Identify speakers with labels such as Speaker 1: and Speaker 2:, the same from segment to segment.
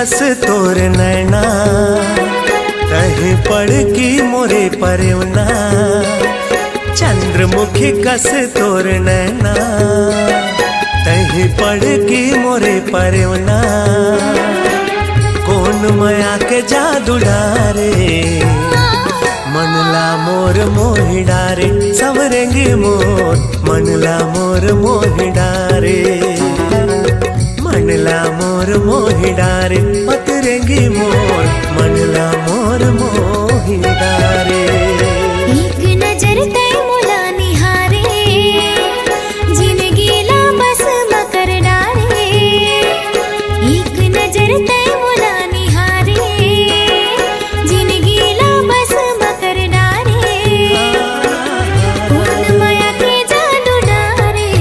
Speaker 1: कस तोर नैना, कहीं पड़ की मोरे परवना। चंद्रमुखी कस तोर नैना, कहीं पड़ की मोरे परवना। कौन माया के जादू डारे, मनला मोर मोहि डारे। सवरेंगी मोर मनला मोर मोहि डारे, मनला मोर मोहि डारे। पतरेंगी मोर मनला मोर मोहि डारे।
Speaker 2: एक नजर तय मुला निहारे, जिंदगी ला बस मकर डारे। एक नजर तय मुला निहारे, जिंदगी ला बस मकर डारे। कौन माया के जादू डारे,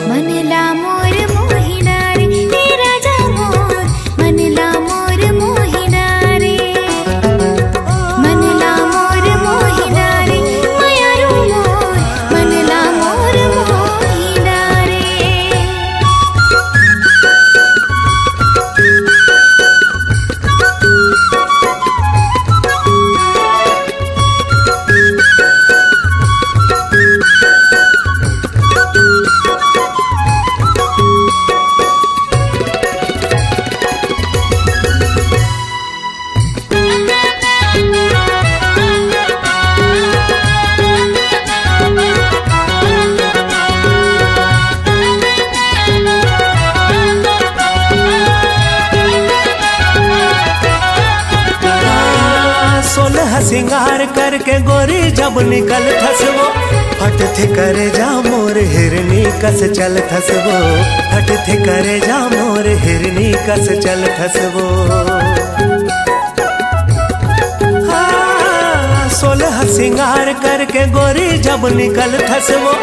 Speaker 2: मनला मोर मोहि डारे। हे राजा मोर मनला मोर मोहि डारे, मनला मोर मोहि डारे। मायारू मोर मनला मोर मोहि डारे।
Speaker 1: सोलह सिंगार करके गोरी जब निकल थसवो, फट थे करे जा मोर हिरनी कस चल थसवो। फट थे करे जा मोर हिरनी कस चल थसवो। सोलह सिंगार करके गोरी जब निकल थसवो,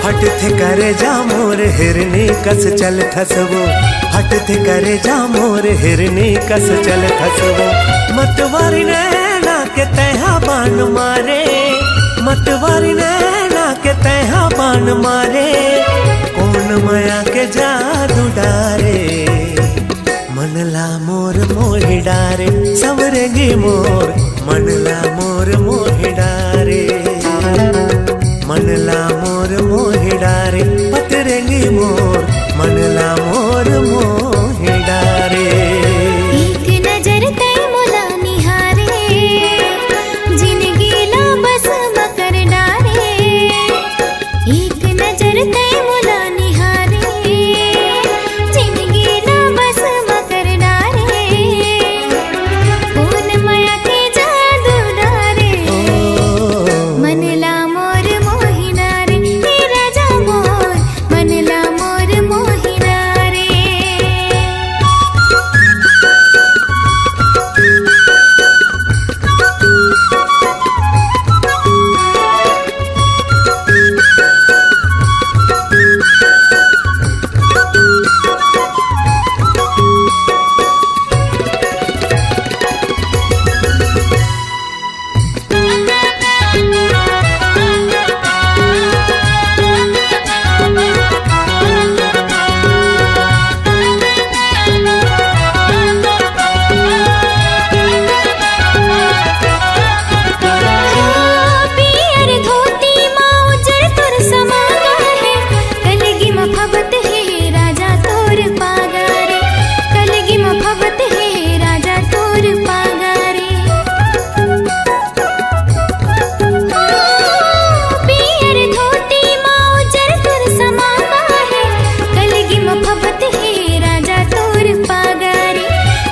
Speaker 1: फट थे करे जा मोर हिरनी कस चल थसवो। फट थे करे जा मोर हिरनी कस चल थसवो। मतवारी नैना के तैहा बान मारे, मतवारी नैना के तैहा बान मारे। कौन माया के जादू डारे, मनला मोर मोहि डारे। सवरेंगी मोर मनला मोर मोहि डारे, मनला मोर मोहि डारे। पतरेंगी मोर मनला मोर मोहि डारे।
Speaker 2: एक नजर तय मुला निहारे, जिंदगी ला बस मकर डारे। एक नजर तय मुला निहारे, जिंदगी ला बस मकर डारे। कौन माया के जादू डारे, मनला मोर मोहि डारे। हे राजा मोर मनला मोर मोहि डारे। पियर धोती माँ उजर तुर समागा है, कलगी मफबत है राजा तोर पागा रे। कलगी मफबत है राजा तोर पागा रे। पियर धोती माँ उजर तुर समागा है, कलगी मफबत है राजा तोर पागा रे।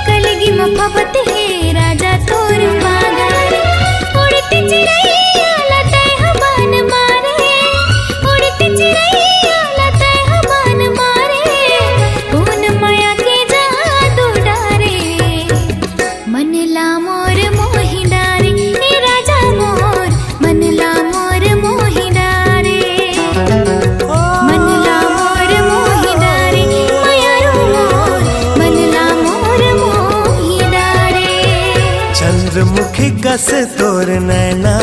Speaker 2: कलगी मफबत है राजा तोर पागा रे। उड़ती चिड़ैया लतै हवान मारे, उड़ती चिड़ैया लतै हवान मारे। कौन माया के जादू डारे, मनला मोर मोहि डारे। हे राजा मोर मनला मोर मोहि डारे, मनला मोर मोहि डारे। मायारू मोर मनला मोर मोहि डारे।
Speaker 1: चंद्रमुखी कस तोर नैना,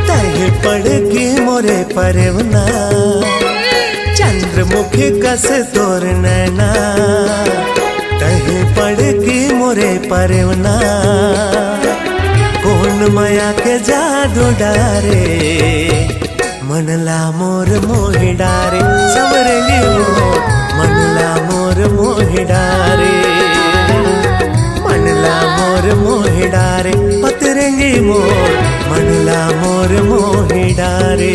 Speaker 1: तही पड़ की मोरे परवना। चंद्रमुखी कस तोर नैना, तही चढ़े पड़की मोरे परवना कौन माया के जादू डारे मनला मोर मोहि डारे सवरंगी मोर मनला मोर मोहि डारे मनला मोर मोहि डारे पतरंगी मोर मनला मोर मोहि डारे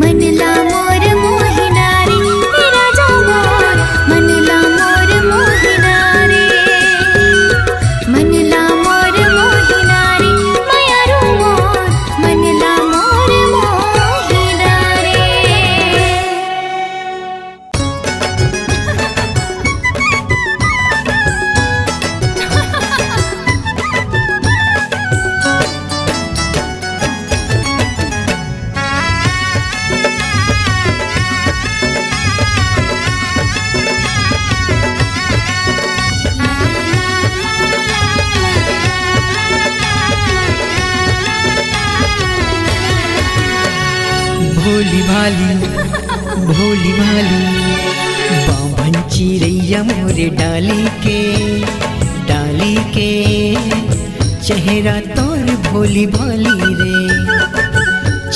Speaker 2: मनला मोर मोहि डारे राजा मोर मनला मोर मोहि डारे मनला मोर मोहि डारे मायारू मोर मनला मोर मोहि डारे
Speaker 3: भोली भाली बाभन चिड़ैया मोरे डाली के चेहरा तोर भोली भाली रे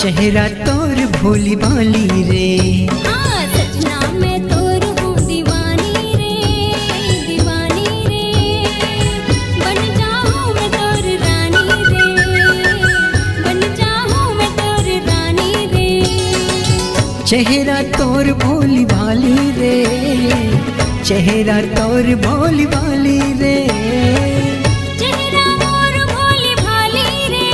Speaker 3: चेहरा तोर भोली भाली रे
Speaker 2: हाँ सजना मैं तोर हूँ दीवानी रे बन जाऊँ मैं तोर रानी रे बन जाऊँ मैं तोर रानी रे
Speaker 3: चेहरा तोर भोली भाली रे चेहरा तोर भोली भाली रे
Speaker 2: चेहरा मोर भोली भाली रे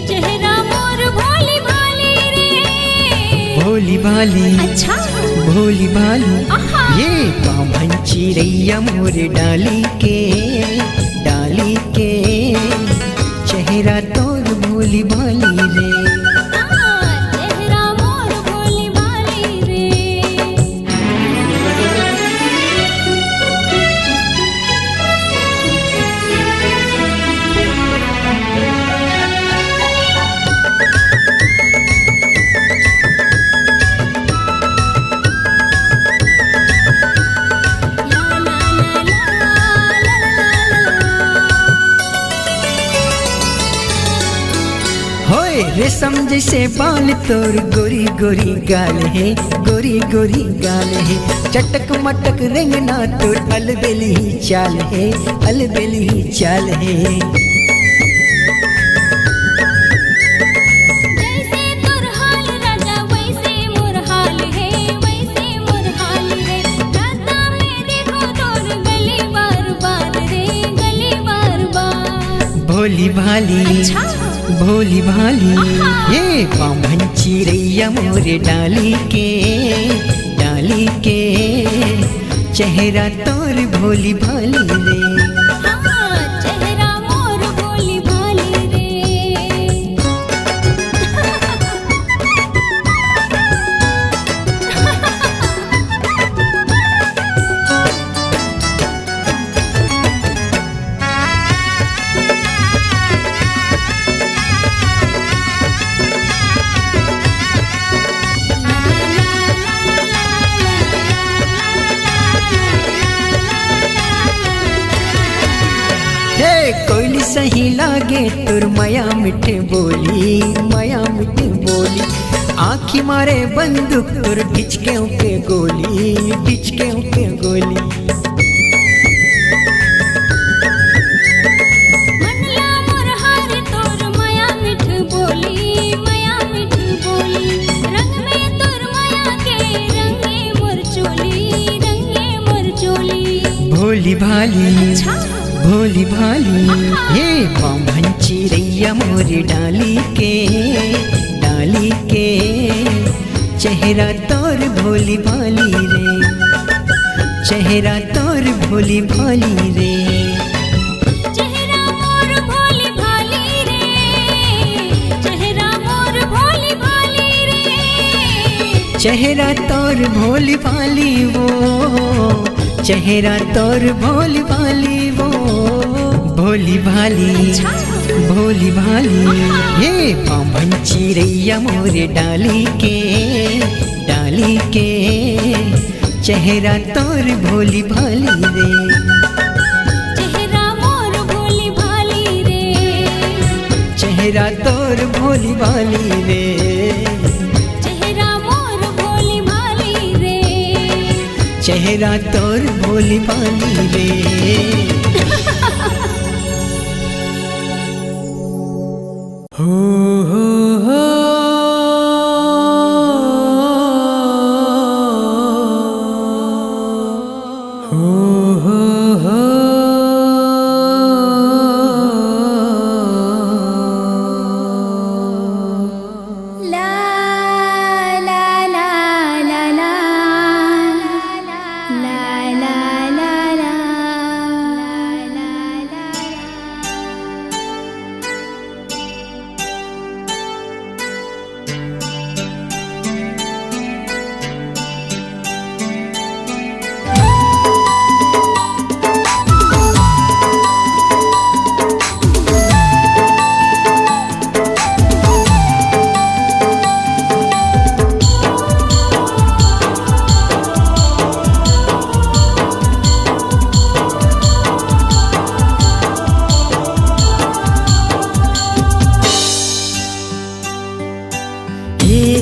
Speaker 2: चेहरा मोर भोली भाली रे
Speaker 3: भोली भाली
Speaker 2: अच्छा
Speaker 3: भोली भाली
Speaker 2: आहा।
Speaker 3: ये बाभन चिड़ैया मोरे डाली के चेहरा तोर भोली भाली रे
Speaker 2: चेहरा मोर भोली भाली रे
Speaker 3: होए रेशम जैसे बाल तोर गोरी गोरी गाल है गोरी गोरी गाल है चटक मटक रेंगना तोर अलबेली चाल है अलबेली चाल है
Speaker 2: जैसे तोर हाल राजा वैसे मोर हाल है रास्ता में देखो तोर गली बार बार रे गली बार बार
Speaker 3: भोली भाली
Speaker 2: अच्छा
Speaker 3: भोली भाली
Speaker 2: आहा।
Speaker 3: ये बाभन चिड़ैया मोरे डाली के चेहरा तोर भोली भाली रे
Speaker 2: हाँ चेहरा मोर भोली भाली रे
Speaker 3: हे कोयली सही लागे तोर माया मिठे बोली आँखी मारे बंदूक तोर ढिचके के गोली
Speaker 2: मनला मोर हार तोर माया मिठ बोली रंग में तोर माया के रंगे मोर चोली
Speaker 3: भोली भाली
Speaker 2: अच्छा
Speaker 3: भोली भाली ये बाभन चिड़ैया मोरे डाली के चेहरा तोर भोली भाली रे चेहरा तोर भोली भाली रे
Speaker 2: चेहरा मोर भोली भाली रे चेहरा मोर भोली भाली रे
Speaker 3: चेहरा तोर भोली भाली वो चेहरा तोर भोली भाली वो भोली भाली भोली भाली ये बाभन चिड़ैया मोरे डाली के चेहरा तोर भोली भाली रे,
Speaker 2: चेहरा मोर भोली भाली रे,
Speaker 3: चेहरा तोर भोली भाली रे,
Speaker 2: चेहरा मोर भोली भाली रे,
Speaker 3: चेहरा तोर भोली भाली रे।
Speaker 2: ला ला ला ला ला ला ला ला ला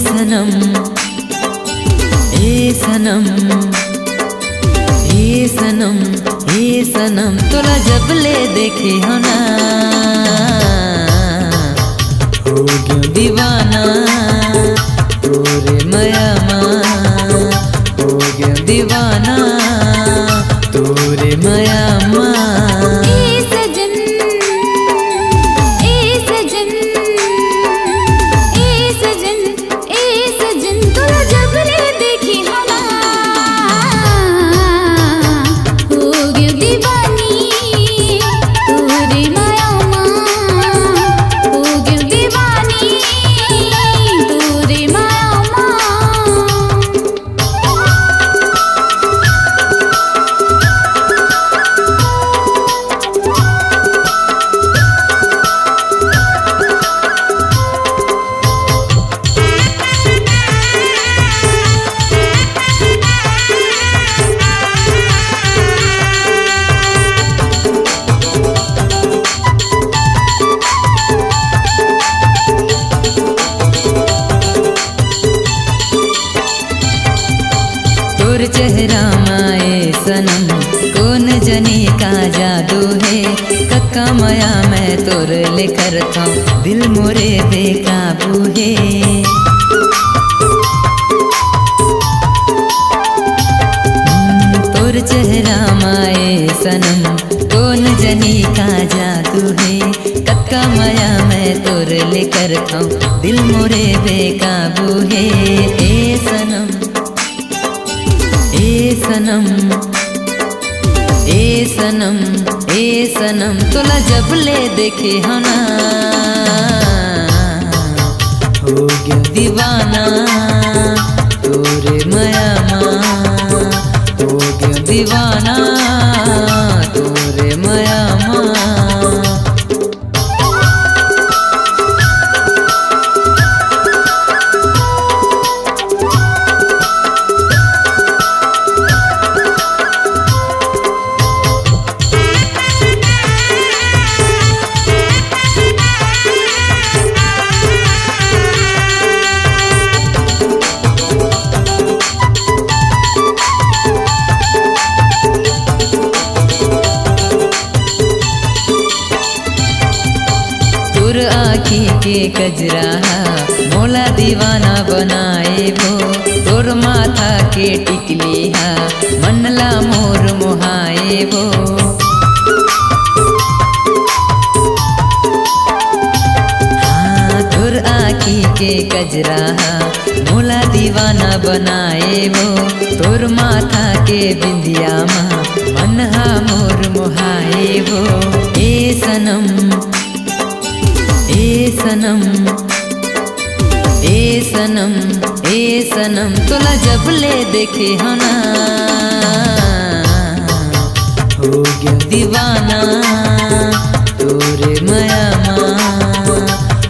Speaker 4: सनम ए सनम ए सनम ए सनम तोला जब ले देखे हो ना हो गया दीवाना तोरे मयामा हो गया दीवाना तोरे मयामा।
Speaker 2: ए सजन ए सजन ए सजन ए सजन तोरा जब ले देखी हो ना हो गया दीवानी तोरे मायामा हो गया दीवानी तोरे मायामा।
Speaker 4: तोर चेहरा माए सनम कौन जनी का जादू है कक्का माया मैं तोर लेकर था दिल मोरे बेकाबू है। तोर चेहरा माए सनम कौन जनी का जादू है कक्का माया मैं तोर लेकर था दिल मोरे बेकाबू है। ए सनम ए सनम ए सनम ए सनम तोला जब ले देखे हो ना हो गया दीवाना तोरे मयामा हो गया दीवाना तोरे मयामा। तोर आँखी के कजरा मोला दीवाना बनाए वो तोर माथा के टिकली हा मनला मोर मोहाए वो। हाँ तोर आँखी के कजरा मोला दीवाना बनाए वो तोर माथा के बिंदिया माँ मनहा मोर मोहाए वो। ए सनम ए सनम ए सनम ए सनम तोला जब ले देखे हो ना हो गया दीवाना तोरे मयामा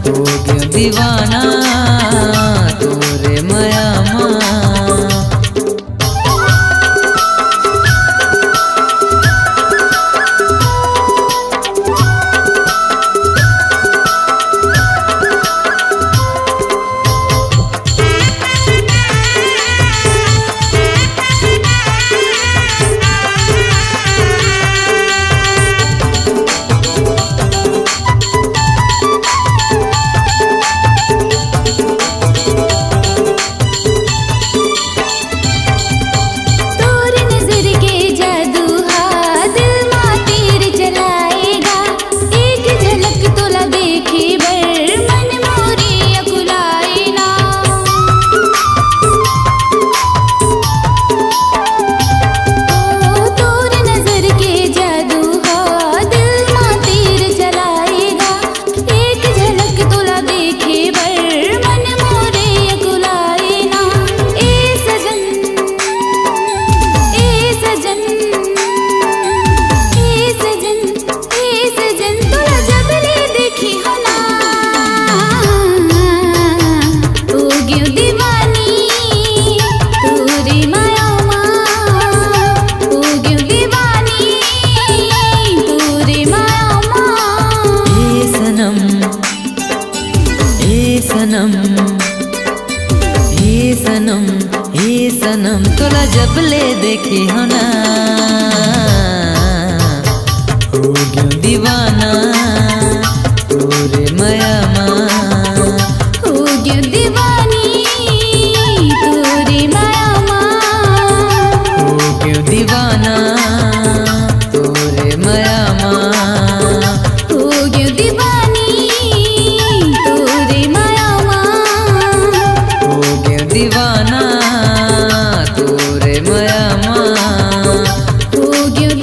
Speaker 4: हो गया दीवाना तोरे मयामा।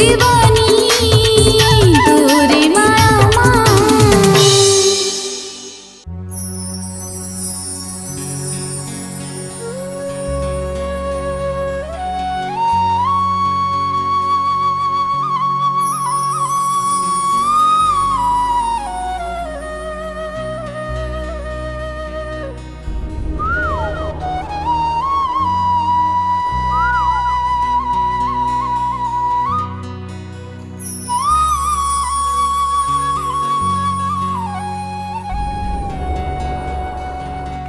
Speaker 2: दीवानी तोरे माया माँ।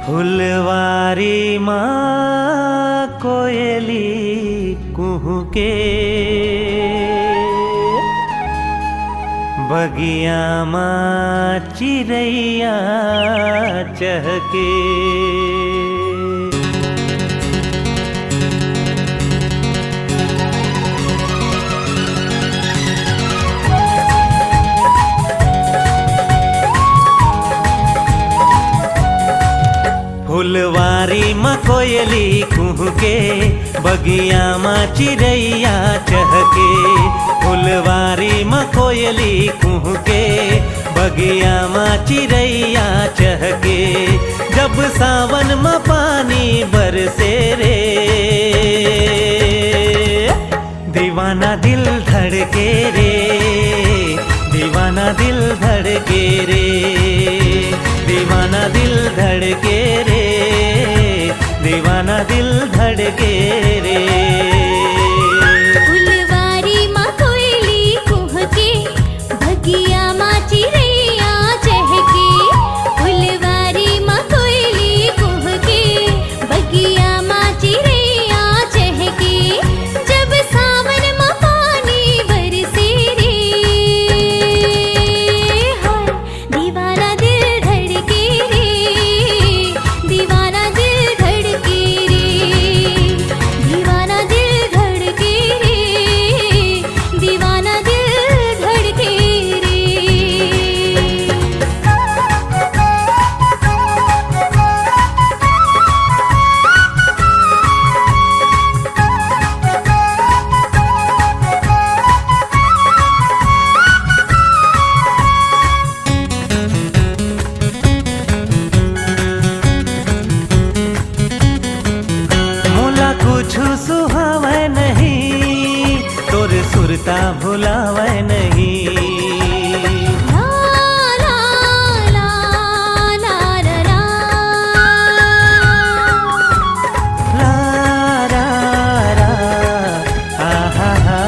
Speaker 1: फुलवारी माँ कोयली कुहू के, बगिया माँ चिड़ैया चहके। फुलवारी माँ कोयली कुहू के, बगिया माँ चिड़ैया चहके। फुलवारी माँ कोयली कुहू के, बगिया माँ चिड़ैया चहके। जब सावन माँ पानी बरसे रे, दीवाना दिल धड़के रे, दीवाना दिल धड़के रे, दीवाना दिल धड़के रे, दीवाना दिल धड़के रे।
Speaker 2: फुलवारी माँ कोयली कुह के, बगिया माँ चिड़ैया चहके। फुलवारी माँ कोयली कुह के, बगिया माँ चिड़ैया चहके। जब सावन माँ पानी बरसे रे, हाय दीवाना दिल धड़के रे, दीवाना दिल धड़के रे, दीवाना दिल धड़के रे, दीवाना दिल धड़के रे।
Speaker 1: मोला कुछ सुहावे नहीं, तोर सुरता भुलावे नहीं।
Speaker 2: ला ला ला ला ला ला।
Speaker 1: ला रा रा आहा हा।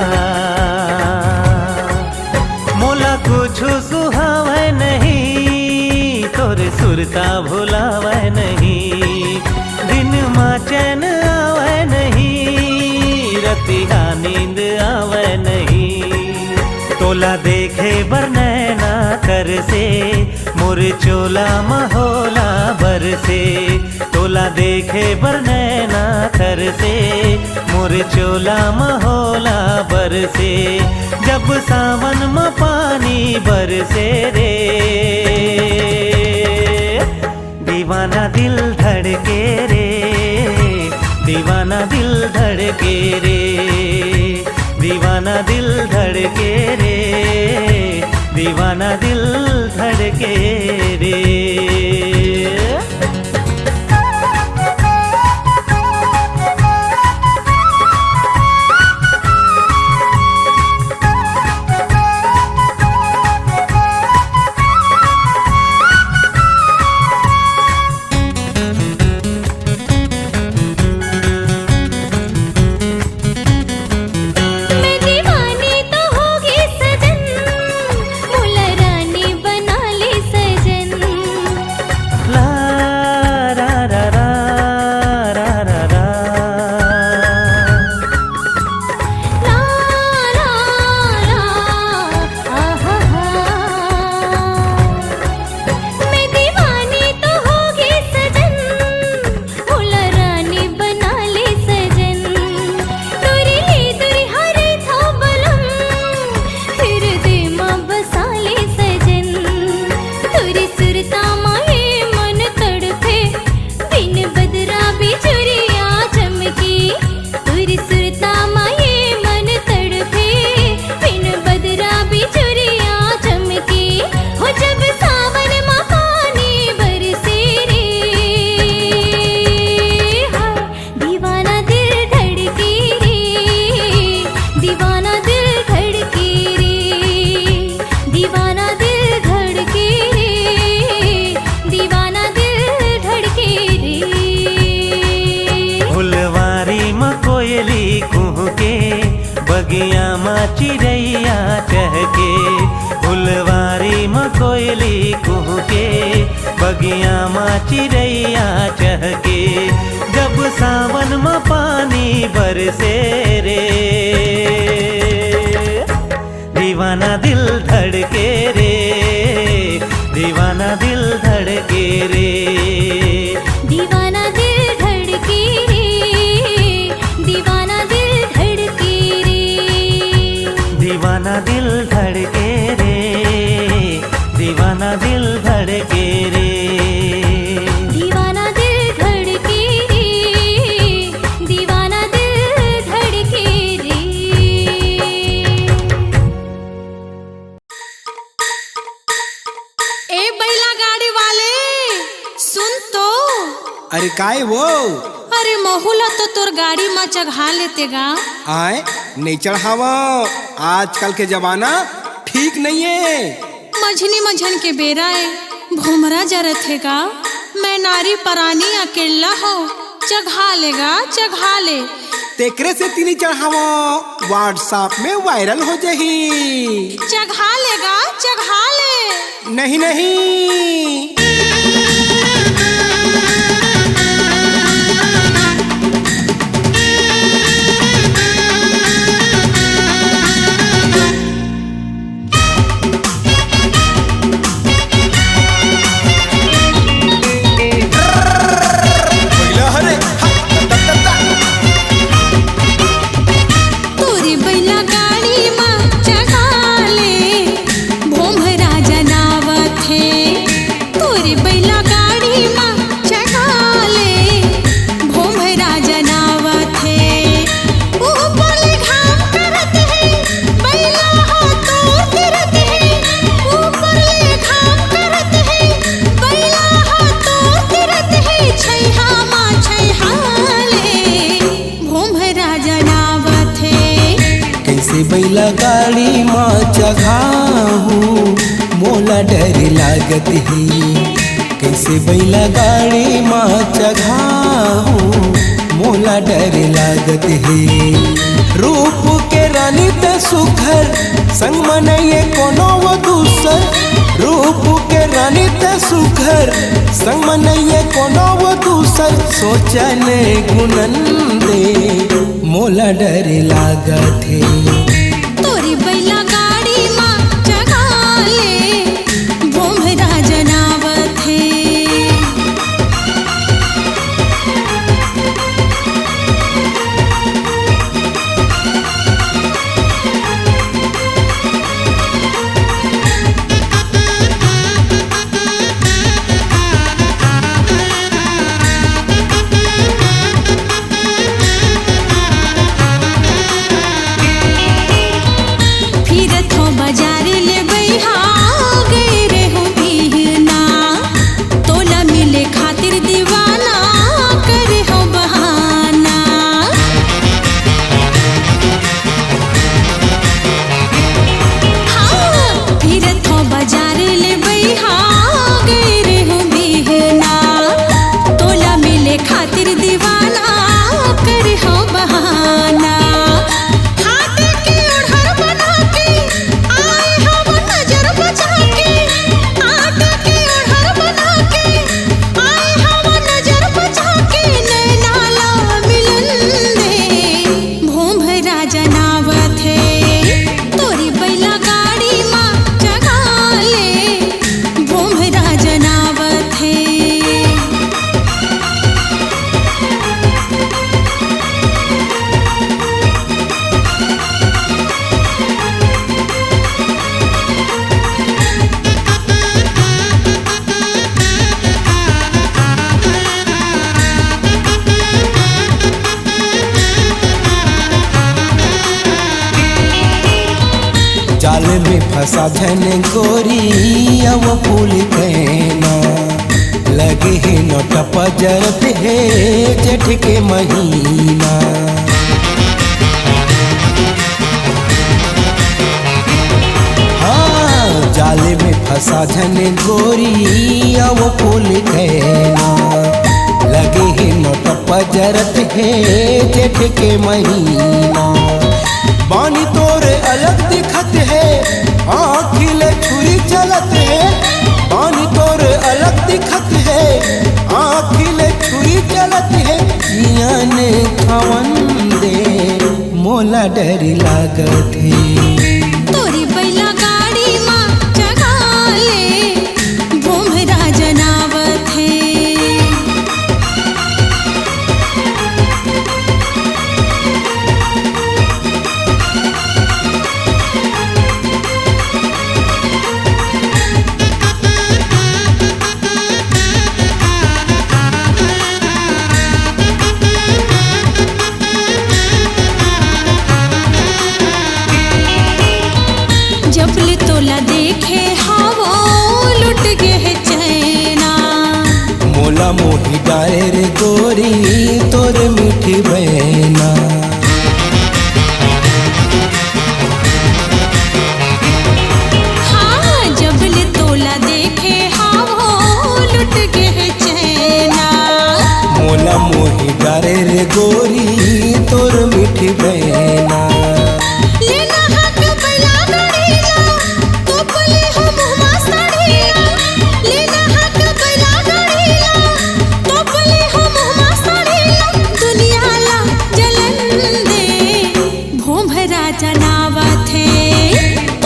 Speaker 1: मोला कुछ सुहावे नहीं, तोर सुरता भुलावे नहीं। दिन माँ चैन आवे नहीं, रतिया नींद आवे नहीं। तोला देखे बर नैना कर से, मोर चोला महोला बर से। तोला देखे बर नैना कर से, मोर चोला महोला बर से। जब सावन में पानी बरसे रे, दीवाना दिल धड़के रे, दीवाना दिल धड़के रे, दीवाना दिल धड़के रे, दीवाना दिल धड़के रे।
Speaker 2: मैं दीवानी तो होगी सजन, मुला रानी बना ले सजन।
Speaker 1: चिड़ैया चहके, फुलवारी में कोयली कुहके, बगिया में चिड़ैया चहके, जब सावन में पानी बरसे रे, दीवाना दिल धड़के रे, दीवाना दिल धड़के रे,
Speaker 2: दीवाना दिल धड़के रे, दीवाना दिल धड़के रे,
Speaker 1: दीवाना दिल धड़के रे, दीवाना दिल धड़के रे,
Speaker 2: दीवाना दिल धड़के रे, दीवाना दिल धड़के रे।
Speaker 5: ए बैला गाड़ी वाले सुन तो।
Speaker 6: अरे काय वो
Speaker 5: अरे महुला तो तोर गाड़ी में चढ़ा लेते गा।
Speaker 6: आए नहीं चढ़ावा, आजकल के जमाना ठीक नहीं है।
Speaker 5: मझनी मझन के बेरा है, भूमरा जरत है गा। मैं नारी परानी अकेला हो, चढ़ा लेगा चढ़ा ले।
Speaker 6: तेकरे से तीनी चढ़ावा, व्हाट्सएप में वायरल हो जाही।
Speaker 5: चढ़ा लेगा चढ़ा ले।
Speaker 6: नहीं नहीं
Speaker 5: तोरी बैला गाड़ी में चढ़ा ले, भोमरा जनावत है। तोरी बैला गाड़ी में चढ़ा ले, भोमरा जनावत है। ऊपर ले घाम करत है, बैला हो तो तिरत है। ऊपर ले घाम करत है, बैला हो तो तिरत है। छैहा माँ छैहा ले, भोमरा जनावत है।
Speaker 1: कैसे बैला गाड़ी माँ चढ़ाहूँ, मोला डर लागत है। कैसे बैला गाड़ी माँ चढ़ाहूँ, मोला डर लागत है। रूप के रानी त सुघर, संग मनइए कोनो वो दूसर। रूप के रानी त सुघर, संग मनइए कोनो वो दूसर। सोचन गुनन दे, मोला डर लागत है।
Speaker 5: तोरी बैला गाड़ी में चढ़ा ले, भोमरा जनावत है। फिरत हो बाजार ले बैहा गए रे हो बिहना। तोला मिले खातिर दीवाना करे हो बहाना। हाँ फिरत हो बाजार ले बैहा गए रे हो बिहना। तोला मिले खातिर दीवाना करे हो बहाना। हाथ के ओढ़र बना के आए हम नजर बचा के। हाथ के ओढ़र बना के आए हम नजर बचा के। नैना ला मिलन दे, भोमरा जनावत है। तोरी बैला गाड़ी में चढ़ा ले, भोमरा जनावत है।
Speaker 1: जाल में फंसा धन गोरी, अब फूल कहना लगे है नोट पजरत है जेठ के महीना। हाँ जाल में फंसा धन गोरी, अब फूल कहना लगे है नोट पजरत है जेठ के महीना। बानी तोरे खावन दे मोला डर लागत है।
Speaker 5: तोरी बैला गाड़ी माँ चढ़ा ले भोमरा जनावत है। जबले तोला देखे हावो लुट गे है चैना।
Speaker 1: मोला मोही डारे रे गोरी तोर मीठी बहना।
Speaker 5: हाँ जबले तोला देखे हावो लुट गे है चैना।
Speaker 1: मोला मोही डारे रे गोरी तोर मीठी बहना।
Speaker 5: लेना हक बैला गाड़ीला तो पले हो मुहमा साड़ीला। लेना हक बैला गाड़ीला तो पले हो मुहमा साड़ीला। दुनिया ला जलन दे भोमरा जनावत है।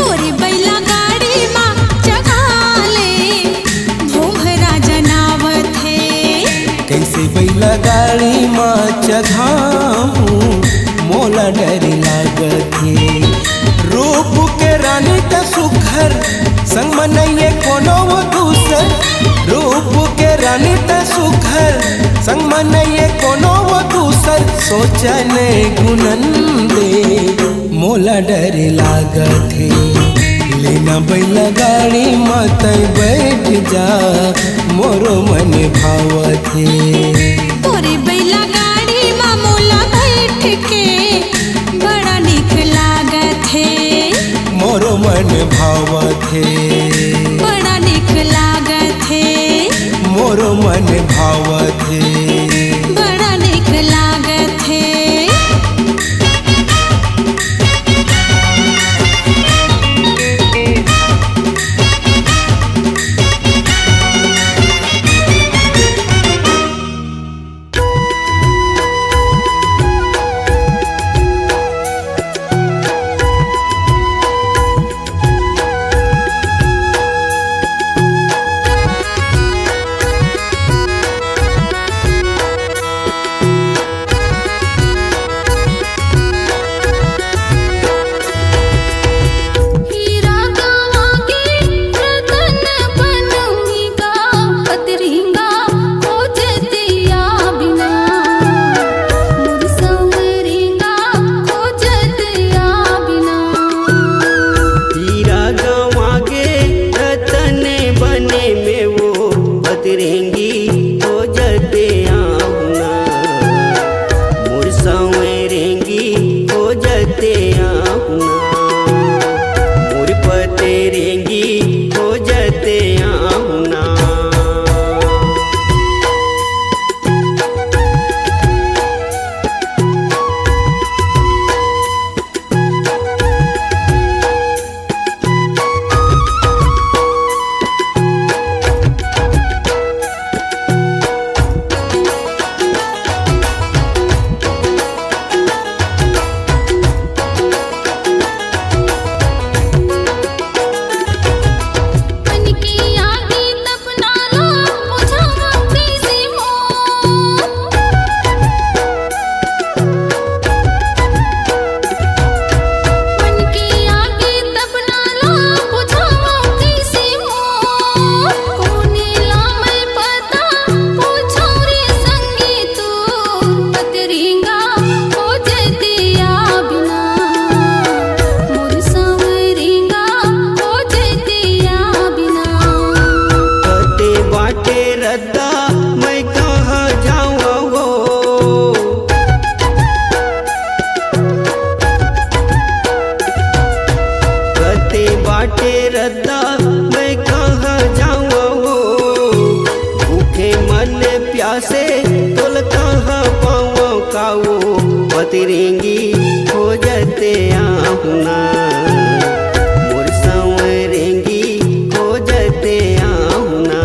Speaker 5: तोरी बैला गाड़ी माँ चढ़ा ले भोमरा जनावत है।
Speaker 1: कैसे बैला गाड़ी माँ चढ़ाऊं मोला डर लागत है। रूप के रानी त सुखर संग मनइए कोनो वो दूसर। रूप के रानी त सुखर संग मनइए कोनो वो दूसर। सोचने गुनन दे मोला डर लागत है। लेना बैला गाड़ी मत बैठ जा मोरो मन भावत है।
Speaker 5: तोरी बैला गाड़ी माँ मोला बैठ के बड़ा निक लागत है।
Speaker 1: मोरो मन भावत है।
Speaker 5: बड़ा निक लागत है।
Speaker 1: मोरो मन भावत है।
Speaker 5: बड़ा निक लागत है। हीरा गवा के रतन बनूंगी का पतरिंगा हो जतिया बिना। मोर संवरिंगा हो जतिया बिना।
Speaker 7: हीरा गंवा के रतन बने में वो बतरेंगी हो जते आहुना। मोर संवरेंगी हो जते आहुना। मोर पतेरेंगी हो जते आहुना।
Speaker 5: मन की आगे तपना लो बुझावा कैसे हो। मन की आगे तपना लो बुझावा कैसे हो। कोने ला मैं पता पूछो रे संगी तू पतरिंगा हो जतिया बिना। मोर संवरिंगा हो जतिया बिना।
Speaker 7: कते बाटे रद्दा मैं कहाँ जाऊँ वो। कते बाटे रद्दा मैं कहाँ जाऊँ वो। भूखे मन प्यासे तोल कहाँ पाऊँ काऊ। पतरेंगी हो जते आहुना। मोर संवरेंगी हो जते आहुना।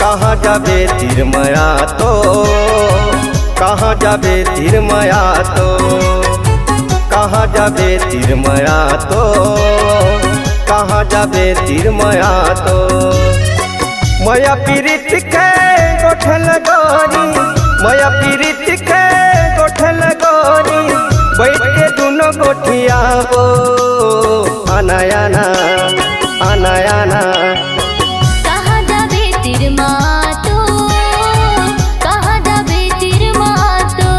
Speaker 7: कहाँ जाबे तिरमया तो, कहाँ जाबे तिरमया तो, कहाँ जाबे तिरमया तो, कहाँ जाबे तिरमया तो। मया पीरित के गोठल गोरी, मया पीरित के गोठल गोरी, बैठ के दोनों गोठिया वो अनायाना अनायाना।
Speaker 2: कहाँ जाबे तिरमा तो, कहाँ जाबे तिरमा तो,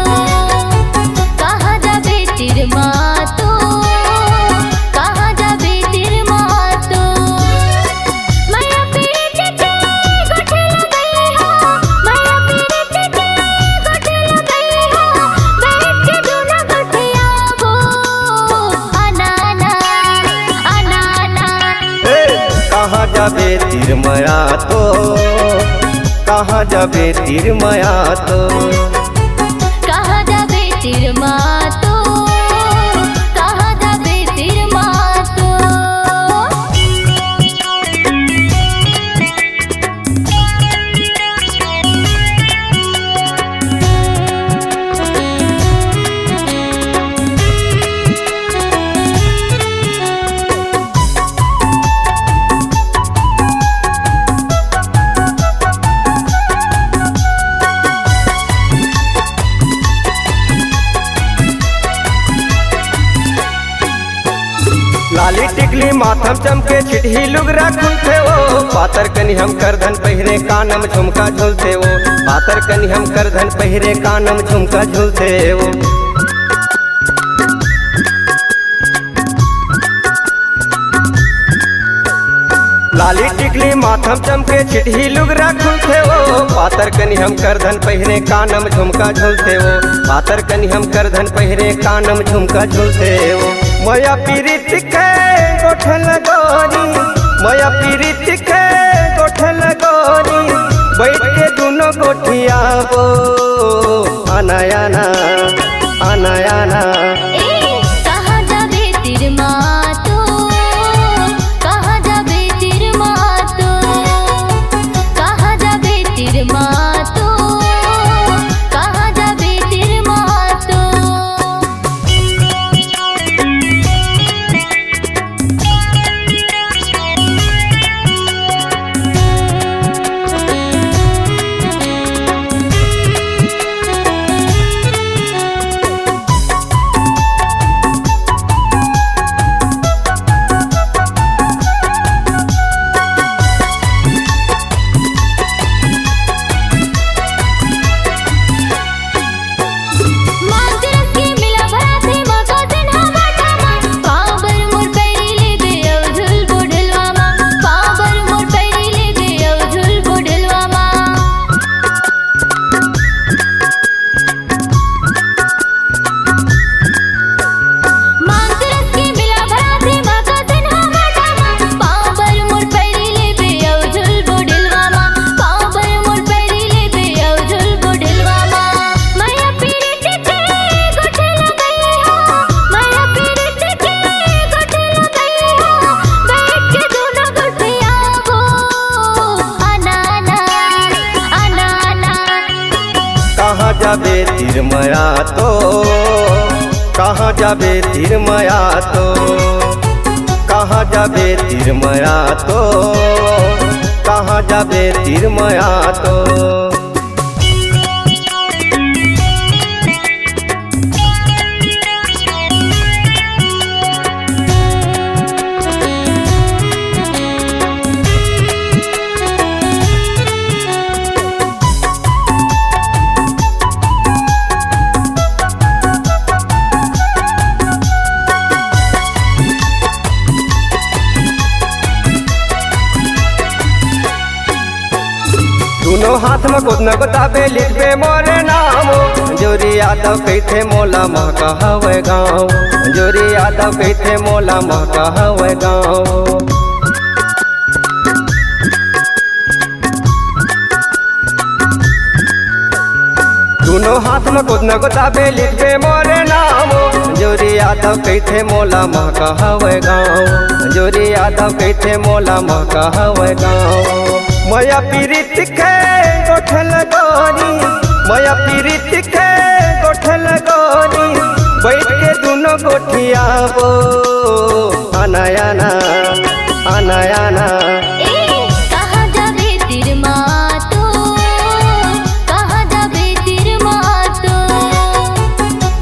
Speaker 2: कहाँ जाबे तिरमा तो, कहाँ जाबे तिरमा तो। मया पीरित के गोठल गई हो, मया पीरित के गोठल गई हो, बैठ के दोनों गोठिया वो अनाना अनाना।
Speaker 7: कहाँ जाबे तिरमया तो, कहाँ जाबे तिरमया तो।
Speaker 2: कहाँ जाबे तिरमा तो, कहाँ जाबे तिरमा तो।
Speaker 7: लाली टिकली माथम चमके चिट्ठी लुगरा खुलते वो, पातर कनी हम करधन पहिरे कानम झुमका झुलते वो, पातर कनी हम करधन पहिरे कानम झुमका झुलते वो। लाली टिकली माथम चमके चिट्ठी लुगरा खुलते वो, पातर कनी हम करधन पहिरे कानम झुमका झुलते वो, पातर कनी हम करधन पहिरे कानम झुमका झुलते वो। मया पीरित के गोठल गोरी, मया पीरित के गोठल गोरी, बैठ के दोनों गोठिया वो अनायाना अनायाना।
Speaker 2: कहाँ जाबे तिरमा तो, कहाँ जाबे तिरमा तो, कहाँ जाबे तिरमा तो, कहाँ जाबे तिरमा तो।
Speaker 7: कहाँ जाबे तिरमया तो, कहाँ जाबे तिरमया तो, कहाँ जाबे तिरमया तो, कहाँ जाबे तिरमया तो। दोनों हाथ में खुद न गोताबे लिखबे मोरे नाम, जोरी यादव कहते मोला महका हवे गाँव, जोरी यादव कहते मोला महका हवे गाँव। दोनों हाथ में खुद न गोताबे लिखबे मोरे नाम, जोरी यादव कहते मोला महका हवे गाँव, जोरी यादव कहते मोला महका हवे गाँव। मया पीरित के माया पीरित के गोठल गोरी बैठ के दोनों गोठियाबो आना आना आना आना।
Speaker 2: कहाँ जाबे तिर मातो, कहाँ जाबे तिर मातो,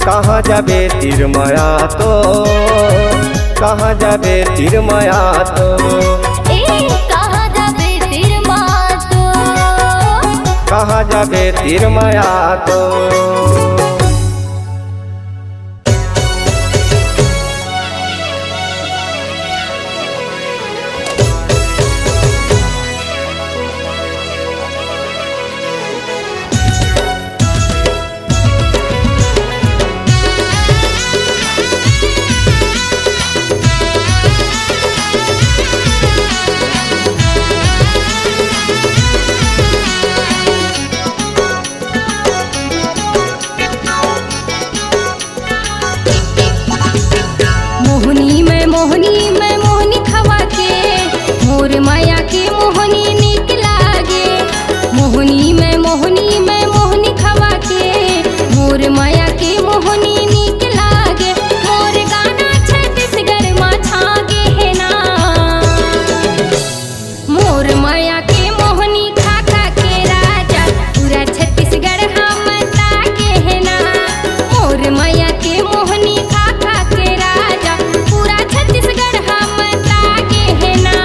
Speaker 7: कहाँ जाबे तिर माया तो, कहाँ जाबे तिर माया तो,
Speaker 2: कहाँ जाबे तिर मातो,
Speaker 7: कहाँ जाबे तिर माया तो।
Speaker 5: मोहनी मैं मोहनी खवा के मोर माया के मोहनी निक लागे। मोहनी मैं मोहनी खवा के मोर माया के मोहनी निक लागे। मोर गाना छत्तीसगढ़ मा छागे है ना। मोर माया के मोहनी खा खा के राजा पूरा छत्तीसगढ़ हम तागे है ना। मोर माया के मोहनी खा खा के राजा पूरा छत्तीसगढ़ हम तागे है ना।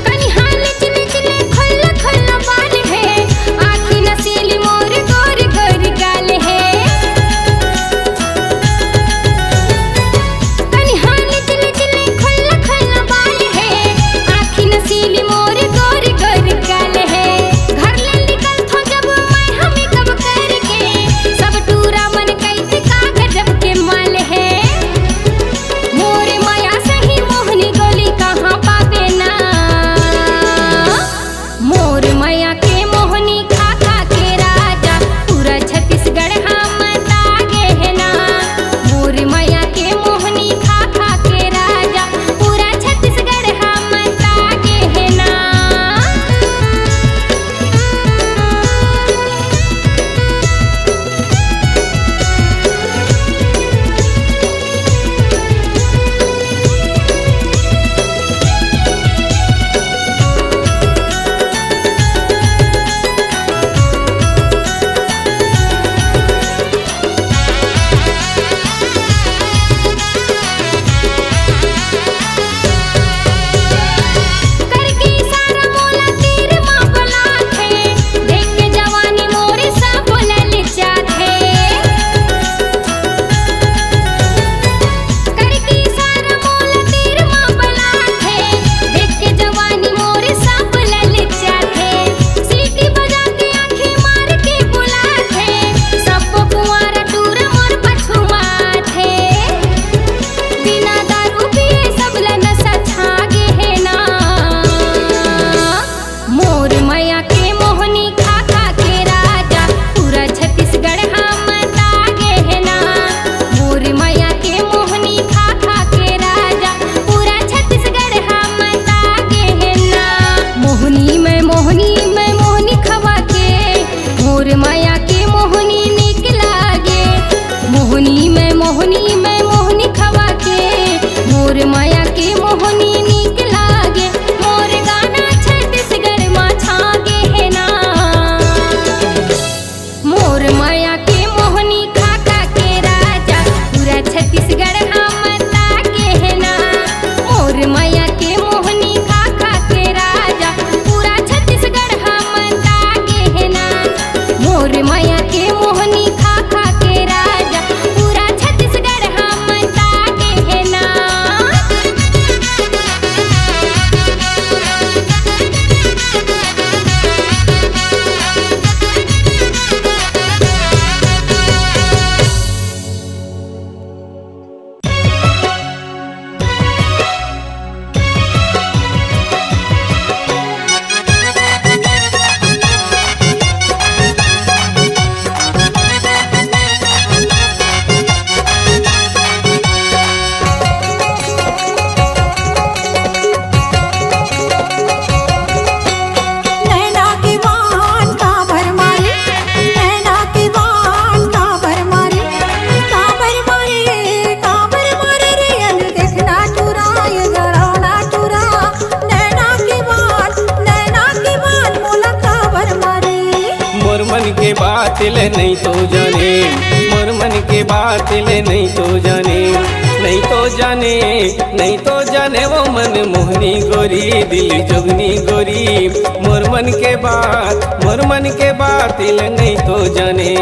Speaker 5: कनिहाल चिले चिले खल्ला खल्ला बाल है, आँखी नसीली मोर गोर गोर गाल है। कनिहाल चिले चिले खल्ला खल्ला बाल है, आँखी नसीली मोर गोर गोर गाल है। घर ले निकल थो जब मैं हमें कब करके, सब टूरा मन कैसे का गजब के माल है। मोर माया सही मोहनी गोली कहाँ पावे ना। मोर माया के मोहनी खा खा के राजा पूरा छत्तीसगढ़ हम तागे है ना। मोर माया के मोहनी खा खा के राजा पूरा छत्तीसगढ़ हम तागे है ना। करके सारा मोला तीर माँ बोलात है, देख के जवानी मोरे सब बोलल जात है। करके सारा मोला तीर माँ बोलात है, देख के जवानी मोरे सब बोलल जात है। सीटी बजा के आँखें मार के बुलात है, सब कुंवारा टूर मोर पछुआत है। बिना दारू पिए सब ला नशा छागे है ना। मोर माया के मोहनी खा खा के राजा पूरा छत्तीसगढ़ हम तागे है ना। मोर माया के मोहनी खा खा के राजा पूरा छत्तीसगढ़ हम तागे है ना। मोहनी मैं मोहनी खवा के मोर माया के मोहनी निक लागे। मोहनी मैं मोहनी खवा के मोर माया के मोहनी निक लागे। मोर गाना छत्तीसगढ़ मा छागे है ना। मोर माया के मोहनी खा खा के राजा पूरा छत्तीसगढ़ हम तागे है ना। मोर माया के मोहनी खा खा के राजा पूरा छत्तीसगढ़ हम तागे है ना। मोर माया के मोहनी खा खा के राजा पूरा छत्तीसगढ़ हम
Speaker 8: बात ले नहीं तो जाने, मोर मन के बात ले नहीं तो जाने, नहीं तो जाने, नहीं तो जाने वो मन मोहनी गोरी दिल जोगनी गोरी, मोर मन के बात ले नहीं तो जाने।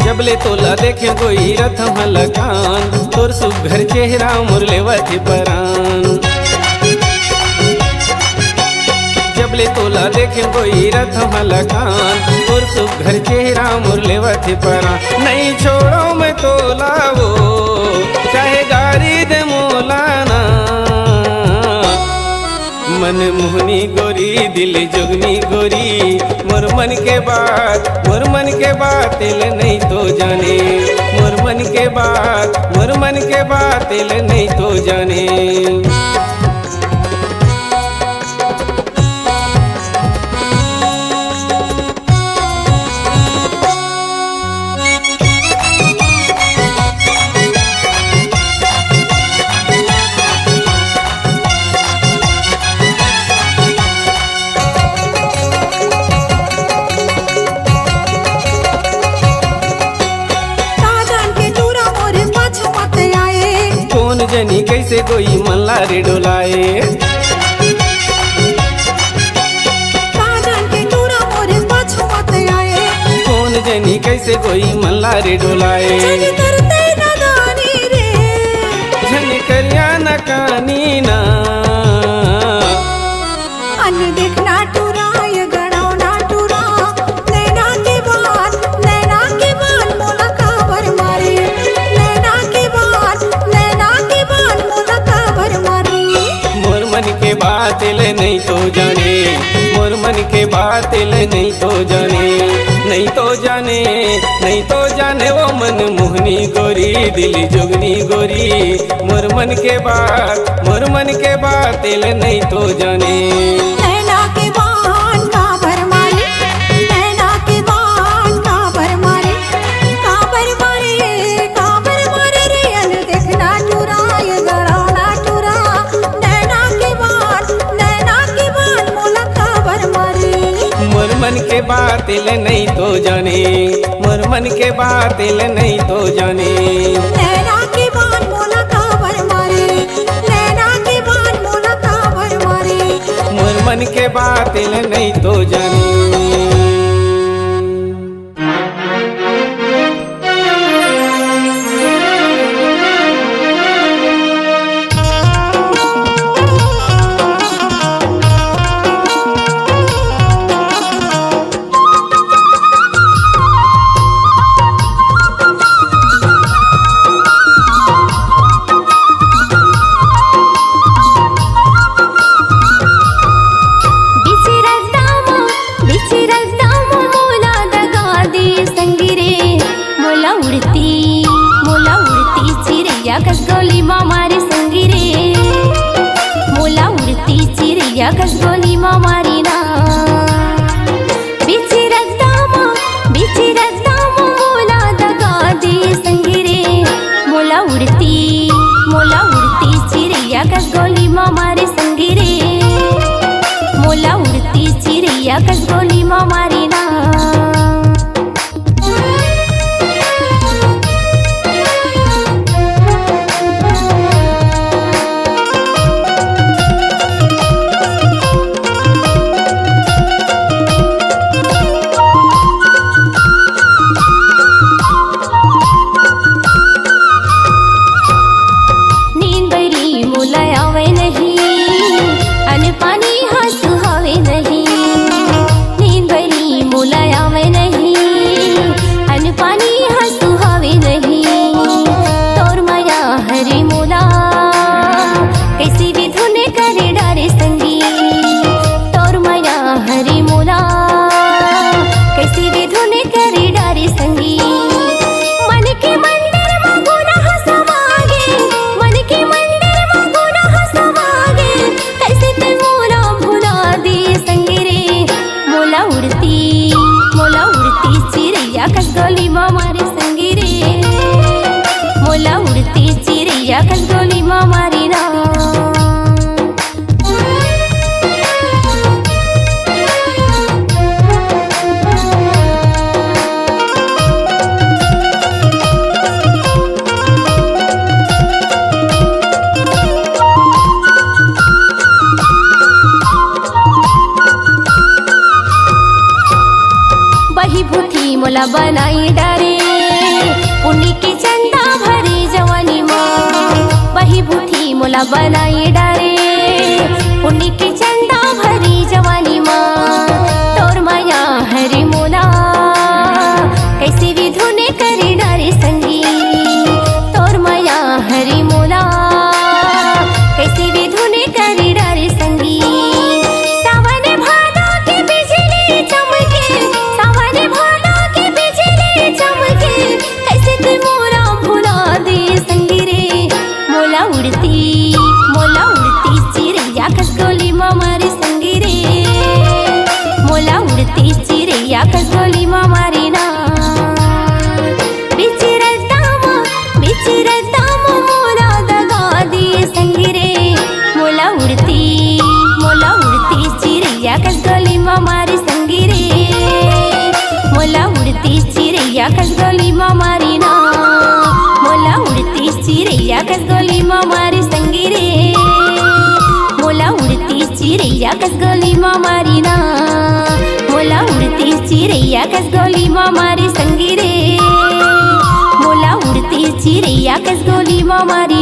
Speaker 8: जबले तोला देखे कोई रथ मलकान, तोर सुघर चेहरा मुरलेवती परान। जबले तोला देखे कोई रथ मलकान, तोर सुघर चेहरा मुरलेवती परान। नहीं छोड़ो मैं तोला वो चाहे गारी दे मोलाना, मन मोहनी गोरी दिल जोगनी गोरी, मोर मन के बात ले नहीं तो जाने, मोर मन के बात ले नहीं तो जाने। जनी कैसे कोई मल्ला रे डोलाए, कौन जनी कैसे कोई मल्ला रे डोलाए। झन करिया न कानी ना
Speaker 5: देखना टुराय गड़ाओ ना टुरा, नैना के बाल मोला काबर मारे, नैना के बाल मोला काबर मारे।
Speaker 8: मोर मन के बात ले नहीं तो जाने, मोर मन के बात ले नहीं तो जाने, नहीं तो जाने, नहीं तो जाने वो मन मोहनी गोरी दिल जोगनी गोरी, मोर मन के बात ले नहीं तो जाने।
Speaker 5: नैना के बाल काबर मारे, नैना के बाल काबर मारे, काबर मारे रे अन देखना टुराय गड़ाओ ना टुरा, नैना के बाल मोला काबर मारे।
Speaker 8: मोर मन के बात ले नहीं तो जाने, मोर मन के बात ले नहीं तो जाने।
Speaker 5: नैना के बाल मोला काबर मारे, नैना के बाल मोला काबर मारे।
Speaker 8: मोर मन के बात ले नहीं तो जाने।
Speaker 2: उड़ती मोला उड़ती चिड़ैया कस गोली माँ मारे संगी रे मोला उड़ती चिड़ैया कस गोली माँ मारी ना मोला बनाई डारे पुण्य के चंदा भरी जवानी माँ वही बूठी मोला बनाई डारे पुण्य के चंदा भरी जवानी माँ तोर माया हरी मोला कैसे भी धुने करे डारे संगी तोर माया हरी मोला कैसे भी धुने करे डारे संगी मोला उड़ती चिड़ैया कस गोली माँ मारी संगी रे मोला उड़ती चिड़ैया कस गोली माँ मारी ना बिचिरता मोला दगा दिए संगी रे मोला उड़ती चिड़ैया कस गोली माँ मारी संगी रे मोला उड़ती चिड़ैया कस गोली माँ मारी ना मोला उड़ती चिड़ैया कस गोली माँ मारी संगी रे मोला उड़ती चिड़ैया कस गोली माँ मारी ना मोला उड़ती चिड़ैया कस गोली माँ मारी संगी रे मोला उड़ती चिड़ैया कस गोली माँ मारी